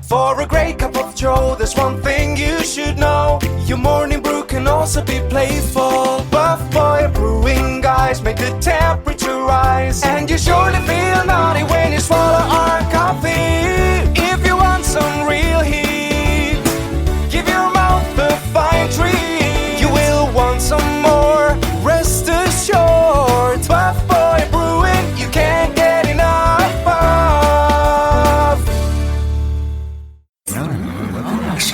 For a great cup of joe, there's one thing you should know. Your morning brew can also be playful. Buff Boy Brewing guys make the temperature rise, and you surely feel naughty when you swallow our coffee. If you want some real heat, give your mouth a fine treat. You will want some more, rest assured. Buff Boy Brewing, you can't get enough of.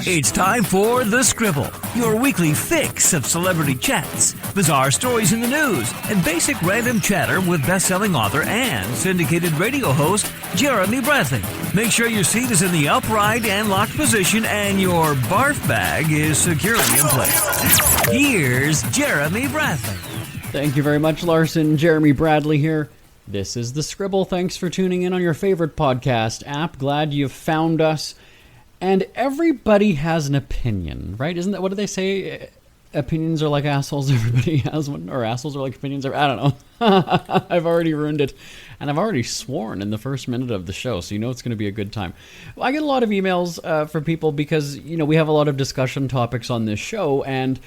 It's time for The Scribble, your weekly fix of celebrity chats, bizarre stories in the news, and basic random chatter with best-selling author and syndicated radio host Jeremy Bradley. Make sure your seat is in the upright and locked position and your barf bag is securely in place. Here's Jeremy Bradley. Thank you very much, Larson. Jeremy Bradley here. This is The Scribble. Thanks for tuning in on your favorite podcast app. Glad you've found us. And everybody has an opinion, right? Isn't that, what do they say? Opinions are like assholes, everybody has one. Or assholes are like opinions, I don't know. I've already ruined it. And I've already sworn in the first minute of the show, so you know it's going to be a good time. Well, I get a lot of emails from people because, you know, we have a lot of discussion topics on this show, and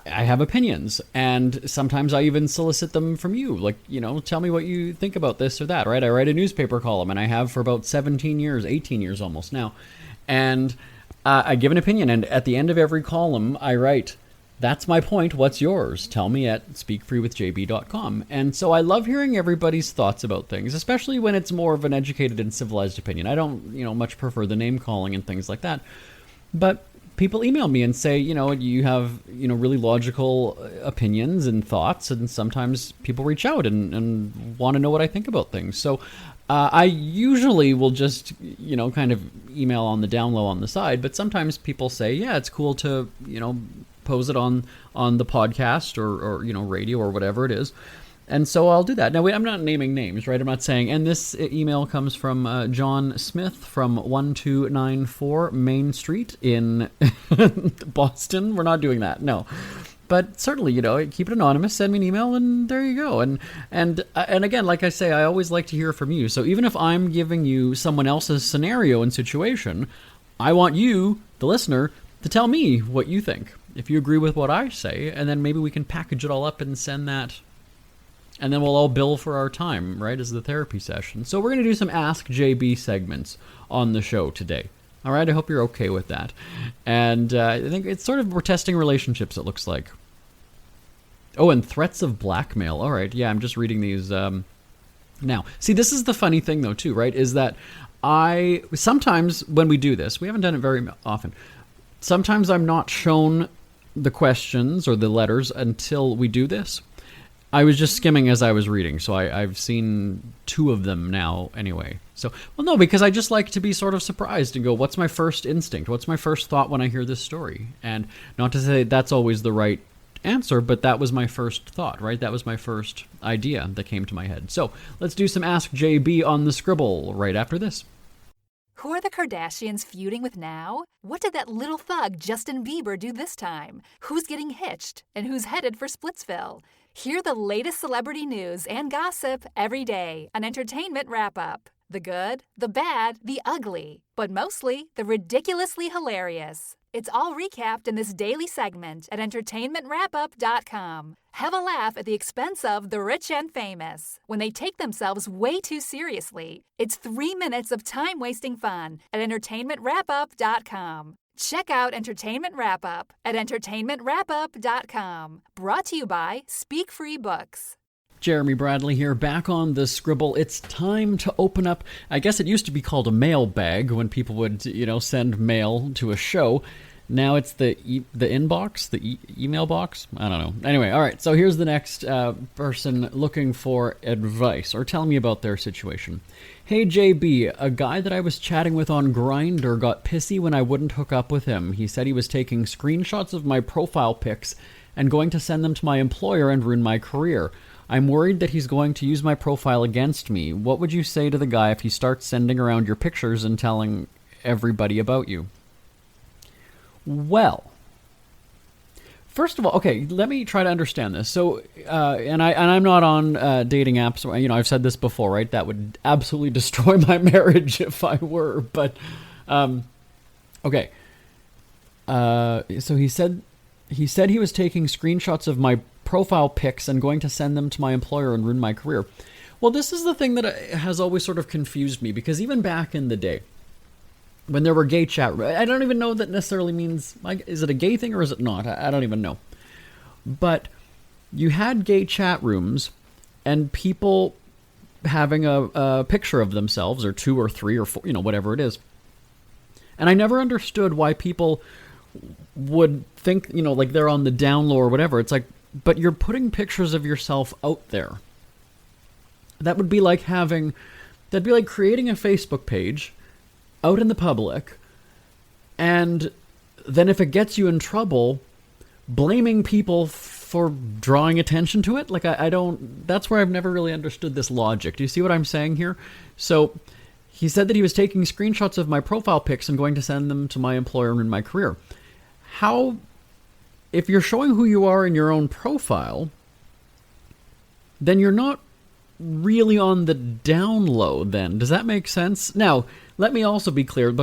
I have opinions, and sometimes I even solicit them from you. Like, you know, tell me what you think about this or that, right? I write a newspaper column, and I have for about 17 years, 18 years almost now. And I give an opinion, and at the end of every column, I write, that's my point, what's yours? Tell me at speakfreewithjb.com. And so I love hearing everybody's thoughts about things, especially when it's more of an educated and civilized opinion. I don't, you know, much prefer the name calling and things like that. But people email me and say, you know, you have, you know, really logical opinions and thoughts, and sometimes people reach out and want to know what I think about things. So I usually will just, you know, kind of email on the down low on the side, but sometimes people say, yeah, it's cool to, you know, pose it on the podcast or you know, radio or whatever it is. And so I'll do that. Now, wait, I'm not naming names, right? I'm not saying, and this email comes from John Smith from 1294 Main Street in Boston. We're not doing that, no. But certainly, you know, keep it anonymous, send me an email, and there you go. And again, like I say, I always like to hear from you. So even if I'm giving you someone else's scenario and situation, I want you, the listener, to tell me what you think. If you agree with what I say, and then maybe we can package it all up and send that. And then we'll all bill for our time, right, as the therapy session. So we're going to do some Ask JB segments on the show today. All right, I hope you're okay with that. And I think it's sort of, we're testing relationships, it looks like. Oh, and threats of blackmail. All right, yeah, I'm just reading these now. See, this is the funny thing, though, too, right, is that sometimes when we do this, we haven't done it very often, sometimes I'm not shown the questions or the letters until we do this. I was just skimming as I was reading, so I've seen 2 of them now anyway. So, well, no, because I just like to be sort of surprised and go, what's my first instinct? What's my first thought when I hear this story? And not to say that's always the right answer, but that was my first thought, right? That was my first idea that came to my head. So let's do some Ask JB on the Scribble right after this. Who are the Kardashians feuding with now? What did that little thug Justin Bieber do this time? Who's getting hitched? And who's headed for Splitsville? Hear the latest celebrity news and gossip every day on Entertainment Wrap-Up. The good, the bad, the ugly, but mostly the ridiculously hilarious. It's all recapped in this daily segment at entertainmentwrapup.com. Have a laugh at the expense of the rich and famous when they take themselves way too seriously. It's 3 minutes of time-wasting fun at entertainmentwrapup.com. Check out Entertainment Wrap-Up at entertainmentwrapup.com. Brought to you by Speak Free Books. Jeremy Bradley here, back on the Scribble. It's time to open up, I guess it used to be called a mailbag when people would, you know, send mail to a show. Now it's the inbox, the email box. I don't know. Anyway, all right. So here's the next person looking for advice or telling me about their situation. Hey JB, a guy that I was chatting with on Grindr got pissy when I wouldn't hook up with him. He said he was taking screenshots of my profile pics and going to send them to my employer and ruin my career. I'm worried that he's going to use my profile against me. What would you say to the guy if he starts sending around your pictures and telling everybody about you? Well, first of all, okay, let me try to understand this. So, and I'm not on dating apps. You know, I've said this before, right? That would absolutely destroy my marriage if I were. But Okay. So he said he was taking screenshots of my profile pics and going to send them to my employer and ruin my career. Well, this is the thing that has always sort of confused me, because even back in the day, when there were gay chat, I don't even know that necessarily means, like, is it a gay thing or is it not? I don't even know. But you had gay chat rooms and people having a picture of themselves, or 2 or 3 or 4, whatever it is. And I never understood why people would think, like they're on the down low or whatever. It's like, but you're putting pictures of yourself out there. That would be like creating a Facebook page out in the public, and then if it gets you in trouble, blaming people for drawing attention to it. Like, I don't, that's where I've never really understood this logic. Do you see what I'm saying here? So he said that he was taking screenshots of my profile pics and going to send them to my employer and in my career. How, if you're showing who you are in your own profile, then you're not really on the down low then. Does that make sense? Now, let me also be clear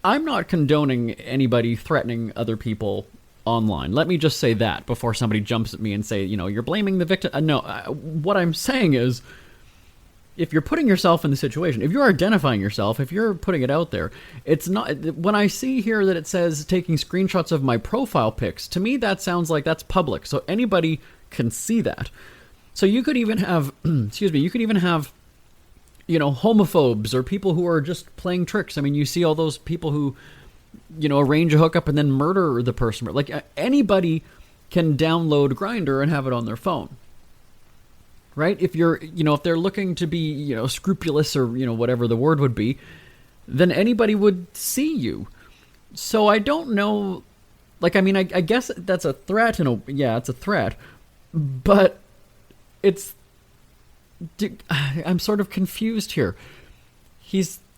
I'm not condoning anybody threatening other people online. Let me just say that before somebody jumps at me and say, you're blaming the victim. No, what I'm saying is, if you're putting yourself in the situation, if you're identifying yourself, if you're putting it out there, it's not, when I see here that it says taking screenshots of my profile pics, to me that sounds like that's public, so anybody can see that. So you could even have, homophobes or people who are just playing tricks. I mean, you see all those people who, arrange a hookup and then murder the person. Like, anybody can download Grindr and have it on their phone. Right? If you're, if they're looking to be, scrupulous or, whatever the word would be, then anybody would see you. So I don't know, like, I mean, I guess that's a threat, it's a threat, but I'm sort of confused here.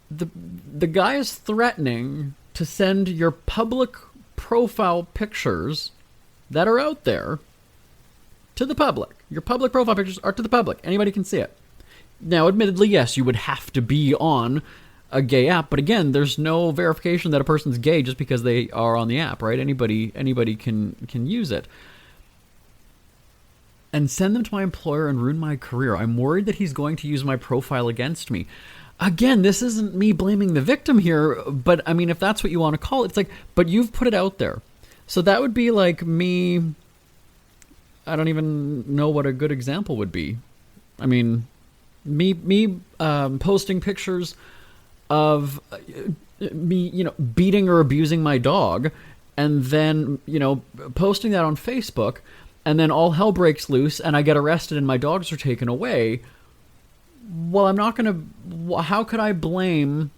The guy is threatening to send your public profile pictures that are out there to the public. Your public profile pictures are to the public. Anybody can see it. Now, admittedly, yes, you would have to be on a gay app, but again, there's no verification that a person's gay just because they are on the app, right? Anybody can use it. And send them to my employer and ruin my career. I'm worried that he's going to use my profile against me. Again, this isn't me blaming the victim here, but I mean, if that's what you want to call it, it's like, but you've put it out there. So that would be like me, I don't even know what a good example would be. I mean, me posting pictures of me, beating or abusing my dog, and then, posting that on Facebook, and then all hell breaks loose and I get arrested and my dogs are taken away. Well, I'm not going to... How could I blame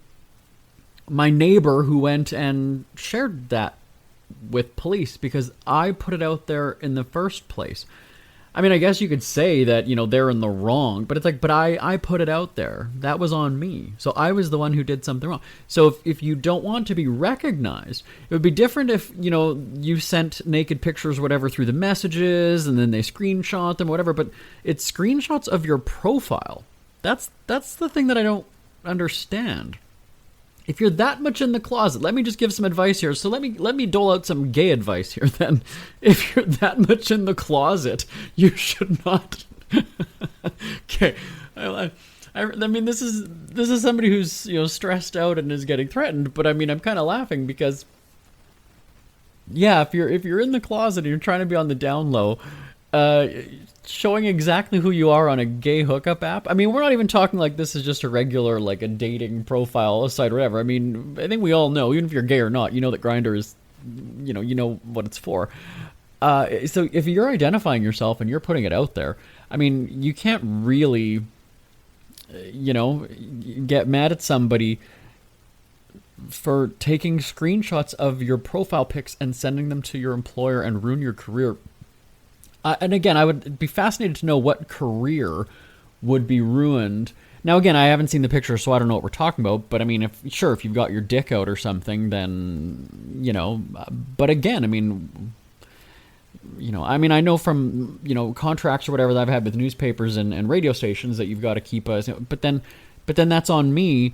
my neighbor who went and shared that with police? Because I put it out there in the first place. I mean, I guess you could say that, they're in the wrong, but it's like, but I put it out there. That was on me. So I was the one who did something wrong. So if you don't want to be recognized, it would be different if, you sent naked pictures or whatever through the messages and then they screenshot them or whatever, but it's screenshots of your profile. That's the thing that I don't understand. If you're that much in the closet, let me just give some advice here. So let me dole out some gay advice here then. If you're that much in the closet, you should not. Okay. I mean, this is somebody who's, stressed out and is getting threatened, but I mean, I'm kind of laughing because, yeah, if you're in the closet and you're trying to be on the down low, showing exactly who you are on a gay hookup app. I mean, we're not even talking like this is just a regular, like a dating profile site or whatever. I mean, I think we all know, even if you're gay or not, that Grindr is, you know what it's for. So if you're identifying yourself and you're putting it out there, I mean, you can't really, get mad at somebody for taking screenshots of your profile pics and sending them to your employer and ruin your career. And again, I would be fascinated to know what career would be ruined. Now, again, I haven't seen the picture, so I don't know what we're talking about. But I mean, if you've got your dick out or something, then, but again, I mean, I know from, contracts or whatever that I've had with newspapers and radio stations that you've got to keep but then that's on me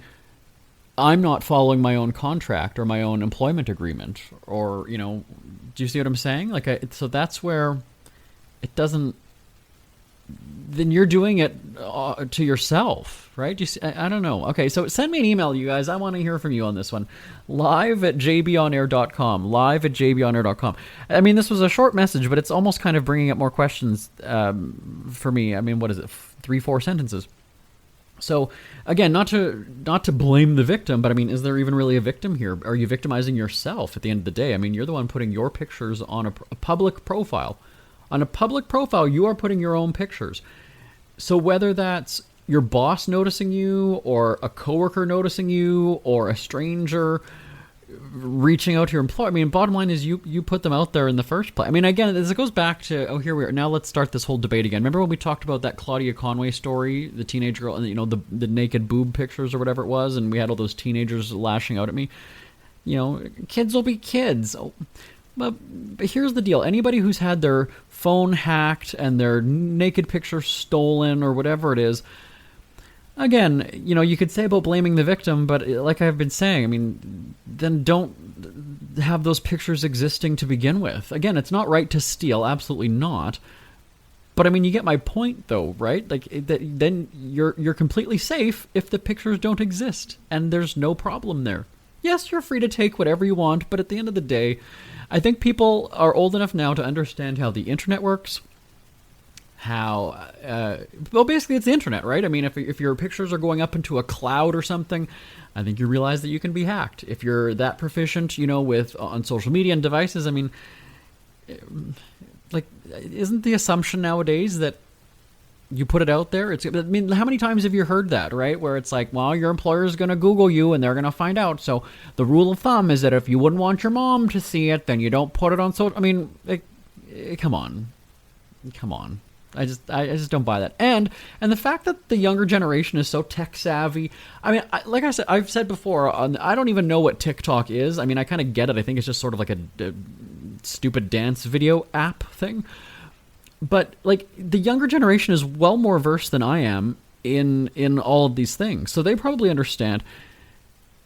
I'm not following my own contract or my own employment agreement, or, you know, do you see what I'm saying? Like, so that's where it doesn't, then you're doing it to yourself, right? You see, I don't know. Okay, so send me an email, you guys. I want to hear from you on this one. live@jbonair.com. live@jbonair.com. I mean, this was a short message, but it's almost kind of bringing up more questions for me. I mean, what is it? 3-4 sentences. So again, not to blame the victim, but I mean, is there even really a victim here? Are you victimizing yourself at the end of the day? I mean, you're the one putting your pictures on a public profile. On a public profile, you are putting your own pictures. So whether that's your boss noticing you, or a coworker noticing you, or a stranger reaching out to your employer, I mean, bottom line is you put them out there in the first place. I mean, again, as it goes back to, here we are. Now let's start this whole debate again. Remember when we talked about that Claudia Conway story, the teenage girl, and, you know, the naked boob pictures or whatever it was, and we had all those teenagers lashing out at me? You know, kids will be kids. But here's the deal. Anybody who's had their phone hacked and their naked picture stolen or whatever it is, again, you know, you could say about blaming the victim, but like I've been saying, I mean, then don't have those pictures existing to begin with. Again, it's not right to steal, absolutely not. But I mean, you get my point, though, right? Like, then you're completely safe if the pictures don't exist, and there's no problem there. Yes, you're free to take whatever you want, but at the end of the day, I think people are old enough now to understand how the internet works. How, well, basically it's the internet, right? I mean, if your pictures are going up into a cloud or something, I think you realize that you can be hacked. If you're that proficient, you know, on social media and devices, I mean, like, isn't the assumption nowadays that you put it out there? I mean, how many times have you heard that, right? Where it's like, well, your employer is going to Google you and they're going to find out. So the rule of thumb is that if you wouldn't want your mom to see it, then you don't put it on social. I mean, come on. I just don't buy that. And the fact that the younger generation is so tech savvy. I mean, like I said, I've said before, I don't even know what TikTok is. I mean, I kind of get it. I think it's just sort of like a stupid dance video app thing. But like, the younger generation is well more versed than I am in all of these things, so they probably understand.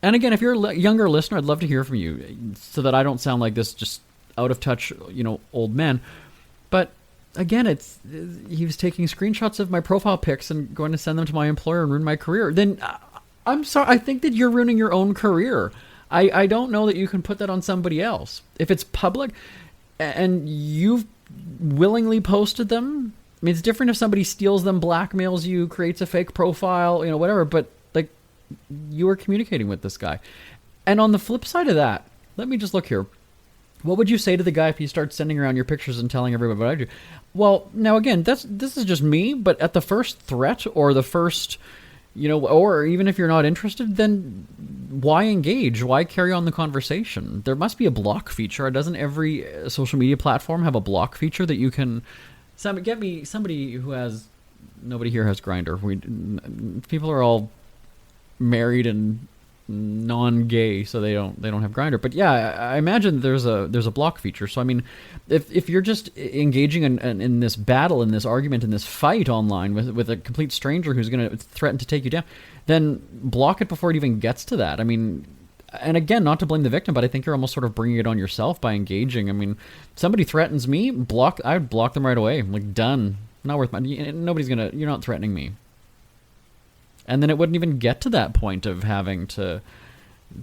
And again, if you're a younger listener, I'd love to hear from you, so that I don't sound like this just out of touch, you know, old man. But again, he was taking screenshots of my profile pics and going to send them to my employer and ruin my career. Then I'm sorry, I think that you're ruining your own career. I don't know that you can put that on somebody else. If it's public and you've willingly posted them, I mean, it's different if somebody steals them, blackmails you, creates a fake profile, you know, whatever, but like, you are communicating with this guy. And on the flip side of that, let me just look here. What would you say to the guy if he starts sending around your pictures and telling everybody what I do? Well, now again, this is just me, but at the first threat or the first, you know, or even if you're not interested, then why engage? Why carry on the conversation? There must be a block feature. Doesn't every social media platform have a block feature that you can... Get me somebody who has... Nobody here has Grindr. People are all married and non-gay, so they don't have Grindr. But yeah, I imagine there's a block feature. So I mean, if you're just engaging in this battle, in this argument, in this fight online with a complete stranger who's going to threaten to take you down, then block it before it even gets to that. I mean, and again, not to blame the victim, but I think you're almost sort of bringing it on yourself by engaging. I mean, somebody threatens me, I'd block them right away. I'm like, done. Not worth my... You're not threatening me. And then it wouldn't even get to that point of having to...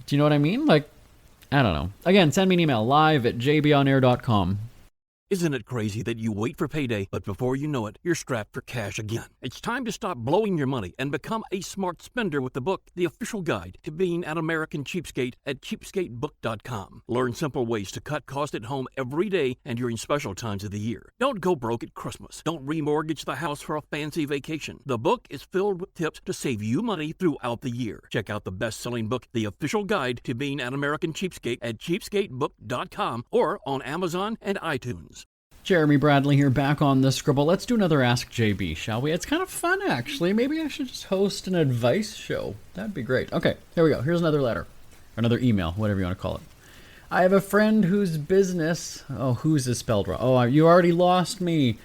Do you know what I mean? Like, I don't know. Again, send me an email, live@jbonair.com. Isn't it crazy that you wait for payday, but before you know it, you're strapped for cash again? It's time to stop blowing your money and become a smart spender with the book, The Official Guide to Being an American Cheapskate, at cheapskatebook.com. Learn simple ways to cut costs at home every day and during special times of the year. Don't go broke at Christmas. Don't remortgage the house for a fancy vacation. The book is filled with tips to save you money throughout the year. Check out the best-selling book, The Official Guide to Being an American Cheapskate, at cheapskatebook.com or on Amazon and iTunes. Jeremy Bradley here, back on the Scribble. Let's do another Ask JB, shall we? It's kind of fun, actually. Maybe I should just host an advice show. That'd be great. Okay, here we go. Here's another letter. Or another email, whatever you want to call it. I have a friend whose business... Oh, whose is spelled wrong. Oh, you already lost me.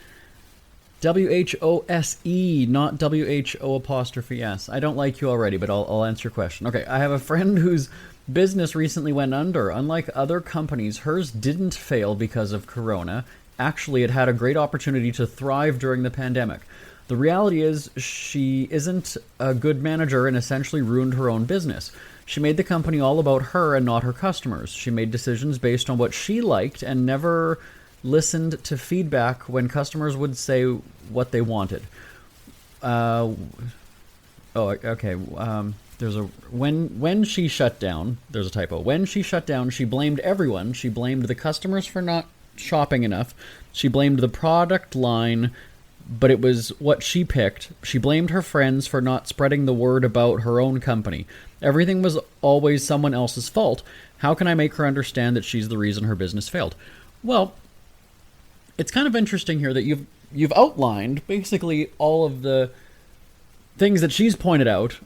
WHOSE, not WHO''S. I don't like you already, but I'll answer your question. Okay, I have a friend whose business recently went under. Unlike other companies, hers didn't fail because of Corona. Actually, it had a great opportunity to thrive during the pandemic. The reality is she isn't a good manager and essentially ruined her own business. She made the company all about her and not her customers. She made decisions based on what she liked and never listened to feedback when customers would say what they wanted. There's a when she shut down. There's a typo. When she shut down, she blamed everyone. She blamed the customers for not shopping enough. She blamed the product line, but it was what she picked. She blamed her friends for not spreading the word about her own company. Everything was always someone else's fault. How can I make her understand that she's the reason her business failed? Well, it's kind of interesting here that you've outlined basically all of the things that she's pointed out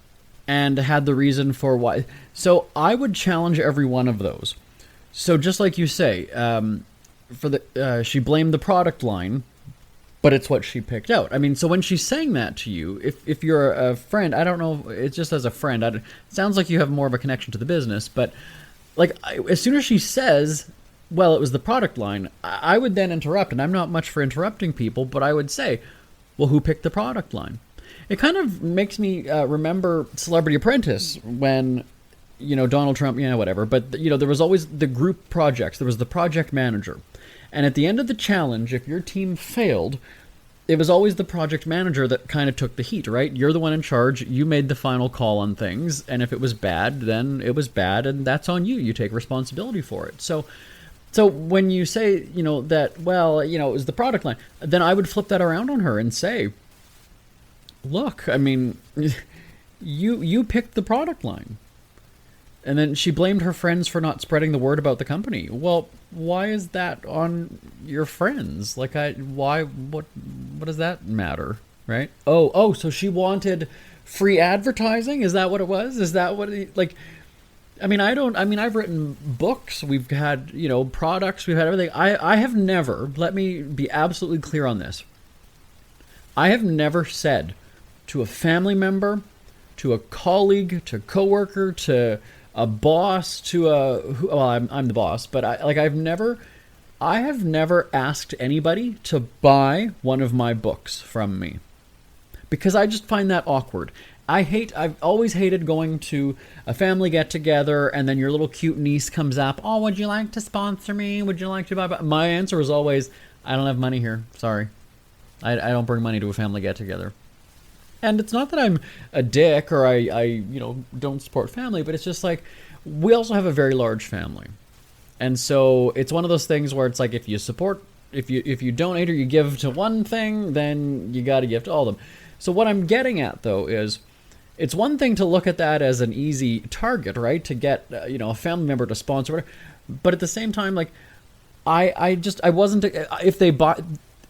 and had the reason for why. So I would challenge every one of those. So just like you say, she blamed the product line, but it's what she picked out. I mean, so when she's saying that to you, if you're a friend, I don't know, it's just as a friend, it sounds like you have more of a connection to the business, but like as soon as she says, well, it was the product line, I would then interrupt, and I'm not much for interrupting people, but I would say, well, who picked the product line? It kind of makes me remember Celebrity Apprentice when, Donald Trump, whatever, but, there was always the group projects. There was the project manager. And at the end of the challenge, if your team failed, it was always the project manager that kind of took the heat, right? You're the one in charge. You made the final call on things. And if it was bad, then it was bad, and that's on you. You take responsibility for it. So when you say, that, well, it was the product line, then I would flip that around on her and say, look, I mean, you picked the product line. And then she blamed her friends for not spreading the word about the company. Well, why is that on your friends? Like, what does that matter, right? Oh, so she wanted free advertising? Is that what it was? Is that what I've written books. We've had, products. We've had everything. I have never, let me be absolutely clear on this. I have never said to a family member, to a colleague, to a coworker, to a boss, I'm the boss, but I have never asked anybody to buy one of my books from me, because I just find that awkward. I've always hated going to a family get together and then your little cute niece comes up, oh, would you like to sponsor me? Would you like to buy? My answer was always, I don't have money here. Sorry. I don't bring money to a family get together. And it's not that I'm a dick or I don't support family, but it's just like, we also have a very large family. And so it's one of those things where it's like, if you donate or you give to one thing, then you got to give to all of them. So what I'm getting at, though, is it's one thing to look at that as an easy target, right? To get, a family member to sponsor, whatever. But at the same time, like, I wasn't, if they buy,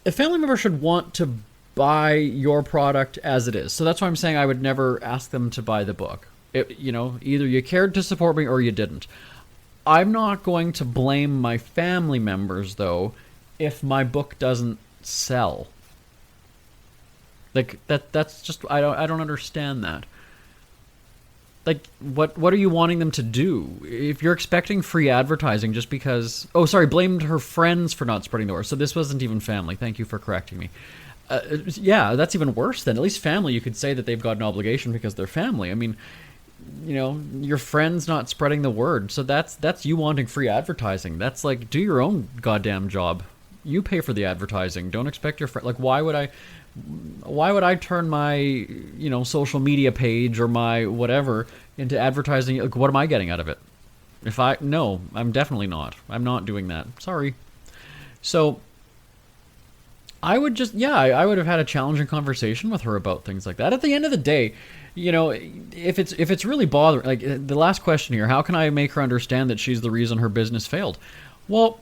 a family member should want to buy your product as it is. So that's why I'm saying I would never ask them to buy the book. Either you cared to support me or you didn't. I'm not going to blame my family members, though, if my book doesn't sell. Like, that's just, I don't understand that. Like, what are you wanting them to do? If you're expecting free advertising just because... Oh, sorry, blamed her friends for not spreading the word. So this wasn't even family. Thank you for correcting me. Yeah, that's even worse then. At least family, you could say that they've got an obligation because they're family. I mean, your friends not spreading the word. So that's you wanting free advertising. That's like, do your own goddamn job. You pay for the advertising. Don't expect your friend... Like, why would I turn my, social media page or my whatever into advertising? Like, what am I getting out of it? No, I'm definitely not. I'm not doing that. Sorry. So I would I would have had a challenging conversation with her about things like that. At the end of the day, if it's really bothering, like the last question here, how can I make her understand that she's the reason her business failed? Well,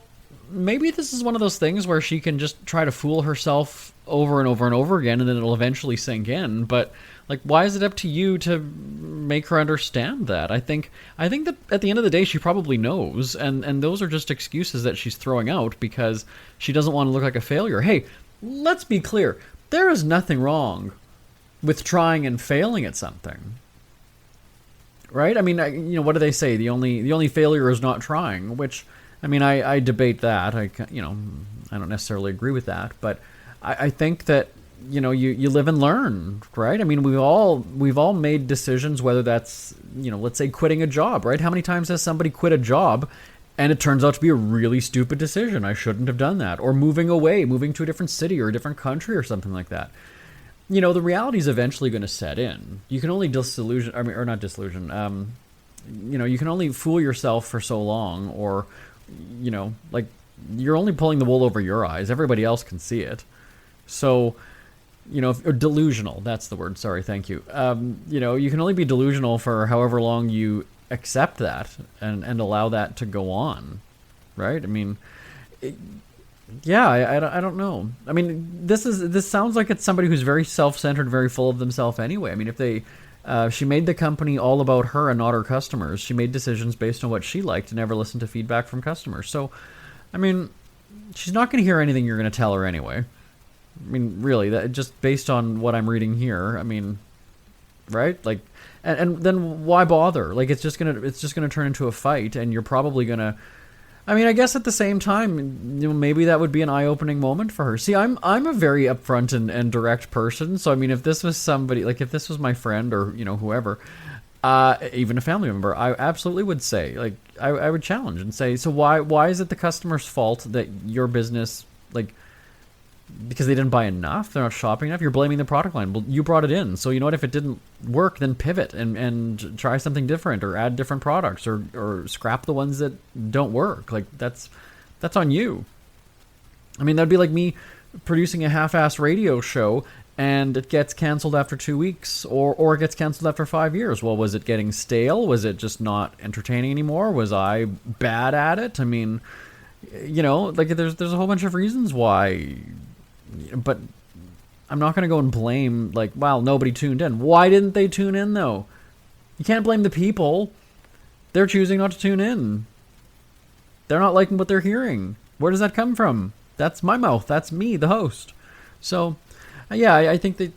maybe this is one of those things where she can just try to fool herself over and over and over again, and then it'll eventually sink in. But like, why is it up to you to make her understand that? I think that at the end of the day, she probably knows, and those are just excuses that she's throwing out because she doesn't want to look like a failure. Hey, let's be clear. there is nothing wrong with trying and failing at something. Right? I mean, what do they say? The only failure is not trying, which, I mean, I debate that. I don't necessarily agree with that, but I think that, you live and learn, right? I mean, we've all made decisions, whether that's, let's say quitting a job, right? How many times has somebody quit a job and it turns out to be a really stupid decision? I shouldn't have done that. Or moving to a different city or a different country or something like that. The reality is eventually going to set in. You can only you can only fool yourself for so long, or, you're only pulling the wool over your eyes. Everybody else can see it. So, or delusional, that's the word. Sorry, thank you. You can only be delusional for however long you accept that and allow that to go on, right? I mean, I don't know. I mean, this sounds like it's somebody who's very self-centered, very full of themselves anyway. I mean, she made the company all about her and not her customers. She made decisions based on what she liked and never listened to feedback from customers. So, I mean, she's not going to hear anything you're going to tell her anyway. I mean, really, that just based on what I'm reading here. I mean, right? Like, and then why bother? Like, it's just gonna turn into a fight, and you're probably gonna. I mean, I guess at the same time, maybe that would be an eye-opening moment for her. See, I'm a very upfront and direct person. So I mean, if this was somebody, like if this was my friend or whoever, even a family member, I absolutely would say, like, I would challenge and say, so why is it the customer's fault that your business, like, because they didn't buy enough, they're not shopping enough? You're blaming the product line. Well, you brought it in, so you know what? If it didn't work, then pivot and try something different, or add different products, or scrap the ones that don't work. Like, that's on you. I mean, that'd be like me producing a half-assed radio show and it gets canceled after 2 weeks, or it gets canceled after 5 years. Well, was it getting stale? Was it just not entertaining anymore? Was I bad at it? I mean, like, there's a whole bunch of reasons why. But I'm not going to go and blame, like, wow, nobody tuned in. Why didn't they tune in, though? You can't blame the people. They're choosing not to tune in. They're not liking what they're hearing. Where does that come from? That's my mouth. That's me, the host. So, yeah, I think that,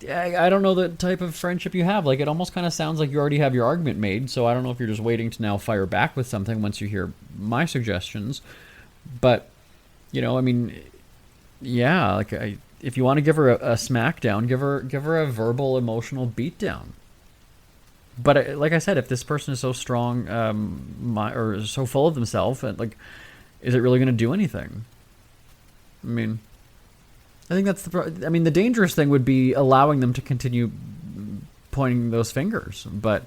I don't know the type of friendship you have. Like, it almost kind of sounds like you already have your argument made. So I don't know if you're just waiting to now fire back with something once you hear my suggestions. But, I mean, yeah, like, if you want to give her a smackdown, give her a verbal, emotional beatdown. But like I said, if this person is so strong, or so full of themselves, like, is it really going to do anything? I mean, I think that's the dangerous thing would be allowing them to continue pointing those fingers. But,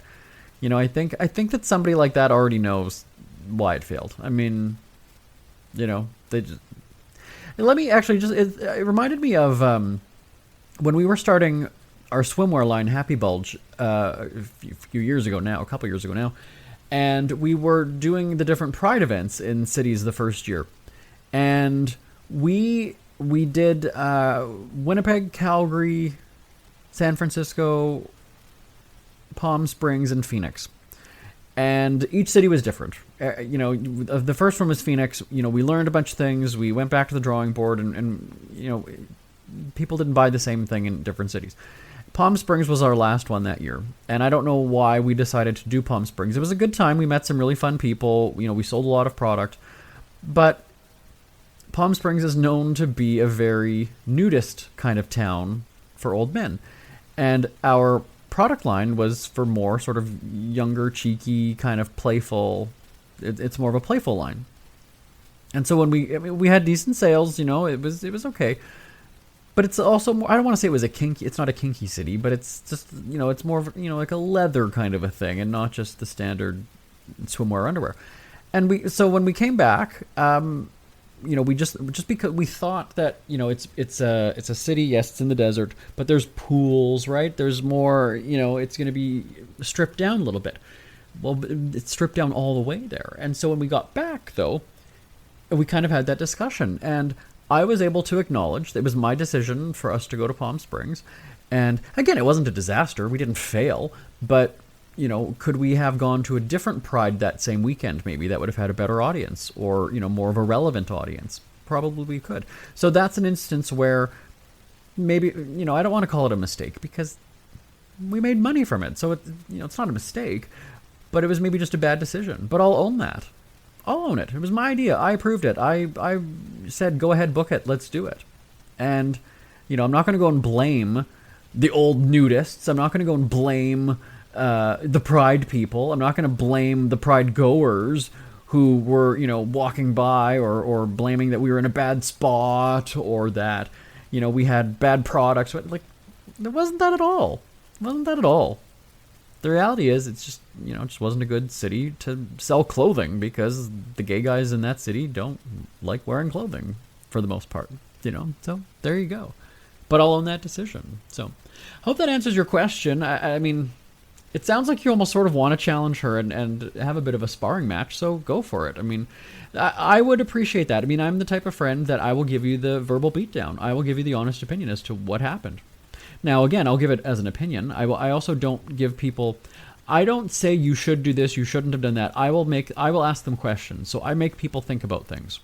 I think that somebody like that already knows why it failed. I mean, they just. Let me actually it reminded me of when we were starting our swimwear line, Happy Bulge, a couple years ago now, and we were doing the different Pride events in cities the first year. And we did Winnipeg, Calgary, San Francisco, Palm Springs, and Phoenix. And each city was different. The first one was Phoenix. We learned a bunch of things. We went back to the drawing board, and people didn't buy the same thing in different cities. Palm Springs was our last one that year, and I don't know why we decided to do Palm Springs. It was a good time. We met some really fun people. We sold a lot of product, but Palm Springs is known to be a very nudist kind of town for old men, and our product line was for more sort of younger, cheeky, kind of playful. It's more of a playful line. And so when we had decent sales, it was okay. But it's also more, I don't want to say it's not a kinky city, but it's just, it's more of, like a leather kind of a thing, and not just the standard swimwear underwear. And when we came back, we just because we thought that, it's a city, yes, it's in the desert, but there's pools, right? There's more, it's going to be stripped down a little bit. Well, it's stripped down all the way there. And so when we got back, though, we kind of had that discussion, and I was able to acknowledge that it was my decision for us to go to Palm Springs. And again, it wasn't a disaster. We didn't fail, but could we have gone to a different Pride that same weekend, maybe, that would have had a better audience, or, more of a relevant audience? Probably we could. So that's an instance where, maybe, I don't want to call it a mistake because we made money from it. So, it's not a mistake, but it was maybe just a bad decision. But I'll own that. I'll own it. It was my idea. I approved it. I said, go ahead, book it. Let's do it. And, I'm not going to go and blame the old nudists. I'm not going to go and blame the Pride people. I'm not going to blame the Pride goers who were, walking by or blaming that we were in a bad spot or that, we had bad products. Like, there wasn't that at all. It wasn't that at all. The reality is, it's just, it just wasn't a good city to sell clothing because the gay guys in that city don't like wearing clothing for the most part, so there you go. But I'll own that decision. So hope that answers your question. I mean, it sounds like you almost sort of want to challenge her and have a bit of a sparring match, so go for it. I mean, I would appreciate that. I mean, I'm the type of friend that I will give you the verbal beatdown. I will give you the honest opinion as to what happened. Now, again, I'll give it as an opinion. I also don't give people... I don't say you should do this, you shouldn't have done that. I will ask them questions. So I make people think about things.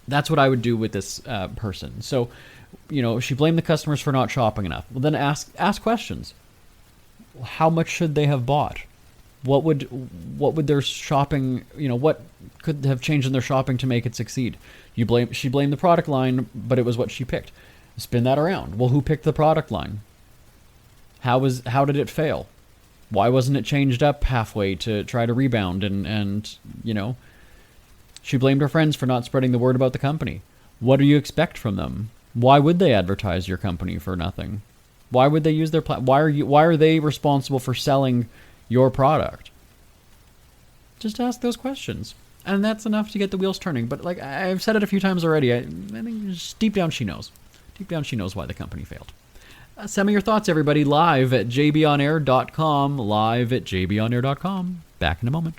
That's what I would do with this person. So, she blamed the customers for not shopping enough. Well, then ask questions. How much should they have bought? What would their shopping, what could have changed in their shopping to make it succeed? She blamed the product line, but it was what she picked. Spin that around. Well, who picked the product line? How did it fail? Why wasn't it changed up halfway to try to rebound? And she blamed her friends for not spreading the word about the company. What do you expect from them? Why would they advertise your company for nothing? Why would they use their why are they responsible for selling your product? Just ask those questions. And that's enough to get the wheels turning. But like I've said it a few times already, I think just deep down she knows. Deep down she knows why the company failed. Send me your thoughts, everybody, live at jbonair.com. Live at jbonair.com. Back in a moment.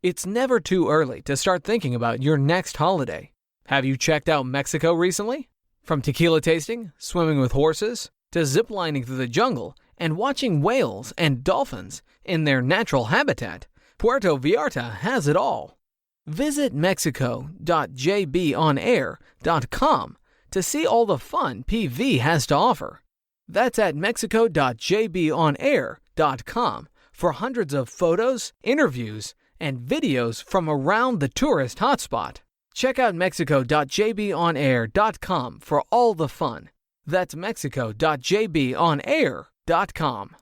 It's never too early to start thinking about your next holiday. Have you checked out Mexico recently? From tequila tasting, swimming with horses, to ziplining through the jungle and watching whales and dolphins in their natural habitat, Puerto Vallarta has it all. Visit mexico.jbonair.com to see all the fun PV has to offer. That's at mexico.jbonair.com for hundreds of photos, interviews, and videos from around the tourist hotspot. Check out mexico.jbonair.com for all the fun. That's mexico.jbonair.com.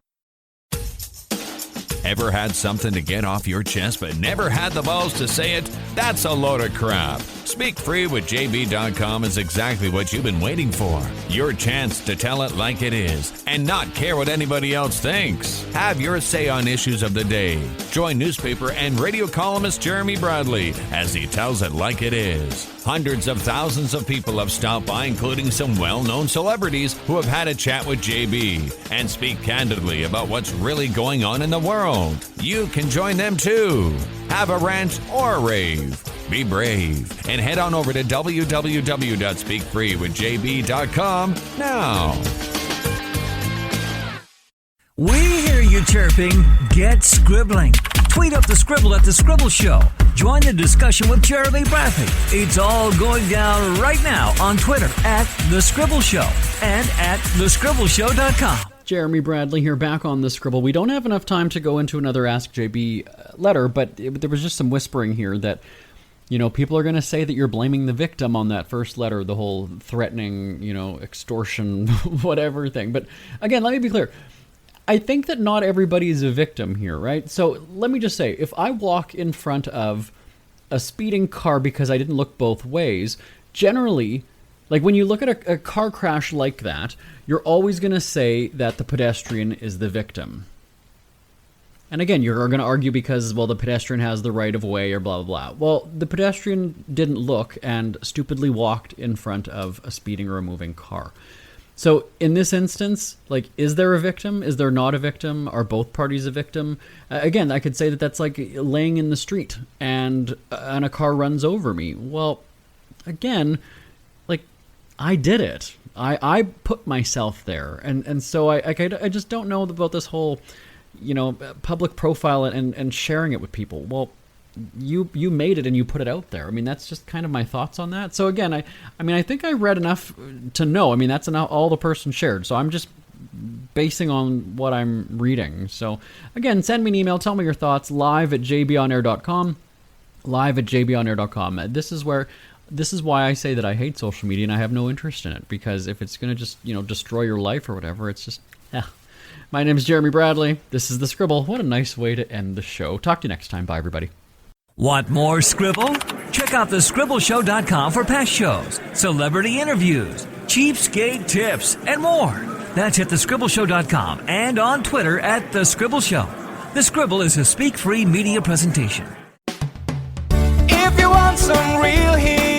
Ever had something to get off your chest but never had the balls to say it? That's a load of crap. Speak Free with JB.com is exactly what you've been waiting for. Your chance to tell it like it is and not care what anybody else thinks. Have your say on issues of the day. Join newspaper and radio columnist Jeremy Bradley as he tells it like it is. Hundreds of thousands of people have stopped by, including some well-known celebrities who have had a chat with JB and speak candidly about what's really going on in the world. You can join them too. Have a rant or a rave. Be brave and head on over to www.speakfreewithjb.com now. We hear you chirping. Get scribbling. Tweet up the Scribble at The Scribble Show. Join the discussion with Jeremy Bradley. It's all going down right now on Twitter at The Scribble Show and at thescribbleshow.com. Jeremy Bradley here, back on The Scribble. We don't have enough time to go into another Ask JB letter, but there was just some whispering here that, people are going to say that you're blaming the victim on that first letter, the whole threatening, extortion, whatever thing. But again, let me be clear. I think that not everybody is a victim here, right? So let me just say, if I walk in front of a speeding car because I didn't look both ways, generally, like when you look at a car crash like that, you're always going to say that the pedestrian is the victim. And again, you're going to argue because, well, the pedestrian has the right of way or blah, blah, blah. Well, the pedestrian didn't look and stupidly walked in front of a speeding or a moving car. So in this instance, like, is there a victim? Is there not a victim? Are both parties a victim? Again, I could say that that's like laying in the street and a car runs over me. Well, again, like, I did it. I put myself there. And so I just don't know about this whole, public profile and sharing it with people. Well, you made it and you put it out there. I mean, that's just kind of my thoughts on that. So again, I think I read enough to know. I mean, that's all the person shared. So I'm just basing on what I'm reading. So again, send me an email. Tell me your thoughts. live@jbonair.com. live@jbonair.com. This is why I say that I hate social media and I have no interest in it, because if it's going to just, destroy your life or whatever, it's just, My name is Jeremy Bradley. This is The Scribble. What a nice way to end the show. Talk to you next time. Bye, everybody. Want more Scribble? Check out thescribbleshow.com for past shows, celebrity interviews, cheapskate tips, and more. That's at thescribbleshow.com and on Twitter at The Scribble Show. The Scribble is a speak-free media presentation. If you want some real heat,